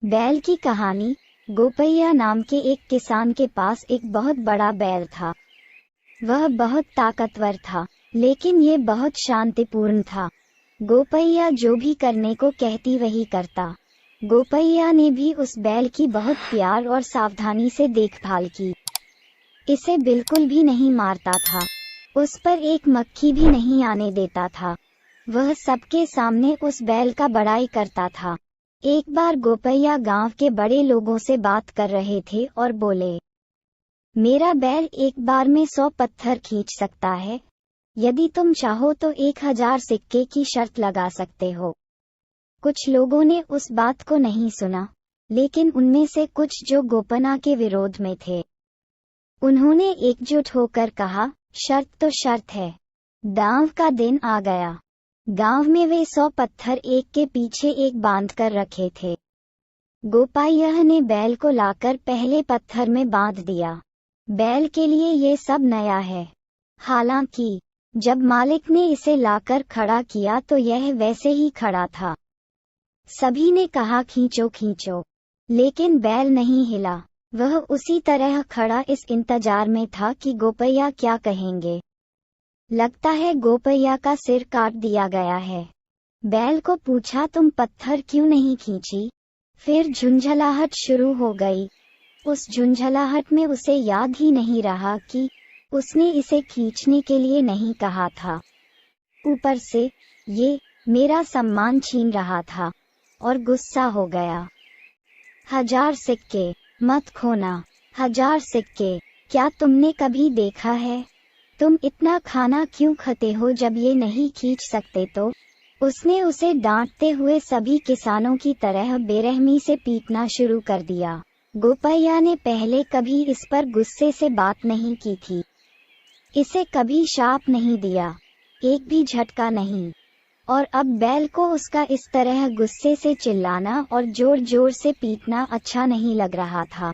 बैल की कहानी। गोपैया नाम के एक किसान के पास एक बहुत बड़ा बैल था। वह बहुत ताकतवर था, लेकिन ये बहुत शांतिपूर्ण था। गोपैया जो भी करने को कहती वही करता। गोपैया ने भी उस बैल की बहुत प्यार और सावधानी से देखभाल की। इसे बिल्कुल भी नहीं मारता था, उस पर एक मक्खी भी नहीं आने देता था। वह सबके सामने उस बैल का बड़ाई करता था। एक बार गोपैया गांव के बड़े लोगों से बात कर रहे थे और बोले, मेरा बैल एक बार में 100 पत्थर खींच सकता है। यदि तुम चाहो तो 1000 सिक्के की शर्त लगा सकते हो। कुछ लोगों ने उस बात को नहीं सुना, लेकिन उनमें से कुछ जो गोपना के विरोध में थे, उन्होंने एकजुट होकर कहा, शर्त तो शर्त है। दांव का दिन आ गया। गांव में वे 100 पत्थर एक के पीछे एक बांध कर रखे थे। गोपैया ने बैल को लाकर पहले पत्थर में बांध दिया। बैल के लिए ये सब नया है। हालांकि जब मालिक ने इसे लाकर खड़ा किया तो यह वैसे ही खड़ा था। सभी ने कहा खींचो खींचो, लेकिन बैल नहीं हिला। वह उसी तरह खड़ा इस इंतजार में था कि गोपैया क्या कहेंगे। लगता है गोपैया का सिर काट दिया गया है। बैल को पूछा, तुम पत्थर क्यों नहीं खींची? फिर झुंझलाहट शुरू हो गई। उस झुंझलाहट में उसे याद ही नहीं रहा कि उसने इसे खींचने के लिए नहीं कहा था। ऊपर से ये मेरा सम्मान छीन रहा था और गुस्सा हो गया। 1000 सिक्के मत खोना। 1000 सिक्के, क्या तुमने कभी देखा है? तुम इतना खाना क्यों खाते हो जब ये नहीं खींच सकते तो? उसने उसे डांटते हुए सभी किसानों की तरह बेरहमी से पीटना शुरू कर दिया। गोपैया ने पहले कभी इस पर गुस्से से बात नहीं की थी। इसे कभी शाप नहीं दिया, एक भी झटका नहीं। और अब बैल को उसका इस तरह गुस्से से चिल्लाना और जोर जोर से पीटना अच्छा नहीं लग रहा था।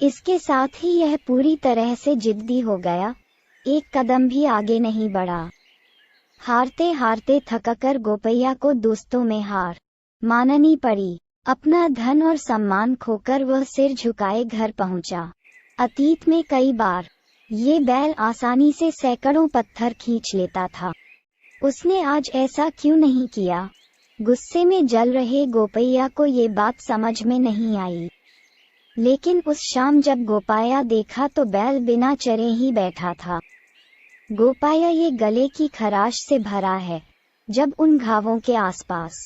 इसके साथ ही यह पूरी तरह से जिद्दी हो गया, एक कदम भी आगे नहीं बढ़ा। हारते हारते थककर गोपैया को दोस्तों में हार माननी पड़ी। अपना धन और सम्मान खोकर वह सिर झुकाए घर पहुंचा। अतीत में कई बार ये बैल आसानी से सैकड़ों पत्थर खींच लेता था। उसने आज ऐसा क्यों नहीं किया? गुस्से में जल रहे गोपैया को ये बात समझ में नहीं आई। लेकिन उस शाम जब गोपैया देखा तो बैल बिना चरे ही बैठा था। गोपैया ये गले की खराश से भरा है। जब उन घावों के आसपास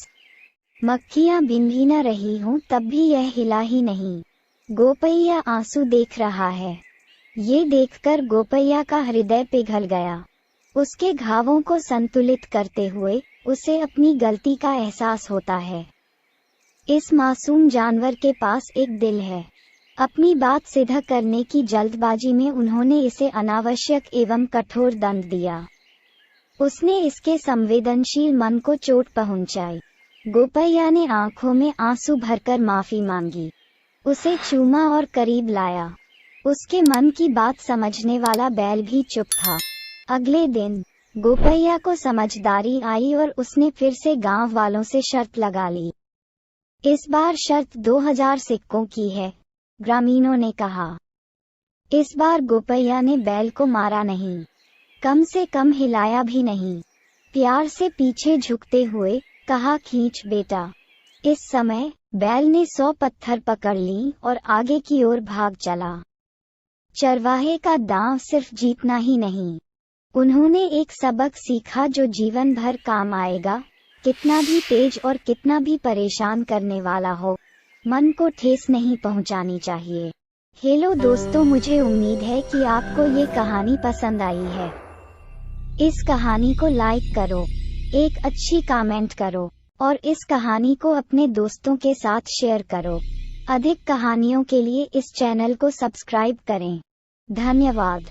मक्खियां बिन भी न रही हों तब भी यह हिला ही नहीं। गोपैया आंसू देख रहा है। ये देखकर गोपैया का हृदय पिघल गया। उसके घावों को संतुलित करते हुए उसे अपनी गलती का एहसास होता है। इस मासूम जानवर के पास एक दिल है। अपनी बात सिद्ध करने की जल्दबाजी में उन्होंने इसे अनावश्यक एवं कठोर दंड दिया। उसने इसके संवेदनशील मन को चोट पहुंचाई। गोपैया ने आंखों में आंसू भरकर माफी मांगी, उसे चूमा और करीब लाया। उसके मन की बात समझने वाला बैल भी चुप था। अगले दिन गोपैया को समझदारी आई और उसने फिर से गांव वालों से शर्त लगा ली। इस बार शर्त 2000 सिक्कों की है, ग्रामीणों ने कहा। इस बार गोपैया ने बैल को मारा नहीं, कम से कम हिलाया भी नहीं। प्यार से पीछे झुकते हुए कहा, खींच बेटा। इस समय बैल ने 100 पत्थर पकड़ ली और आगे की ओर भाग चला। चरवाहे का दांव सिर्फ जीतना ही नहीं, उन्होंने एक सबक सीखा जो जीवन भर काम आएगा। कितना भी तेज और कितना भी परेशान करने वाला हो, मन को ठेस नहीं पहुंचानी चाहिए। हेलो दोस्तों, मुझे उम्मीद है कि आपको ये कहानी पसंद आई है। इस कहानी को लाइक करो, एक अच्छी कमेंट करो और इस कहानी को अपने दोस्तों के साथ शेयर करो। अधिक कहानियों के लिए इस चैनल को सब्सक्राइब करें। धन्यवाद।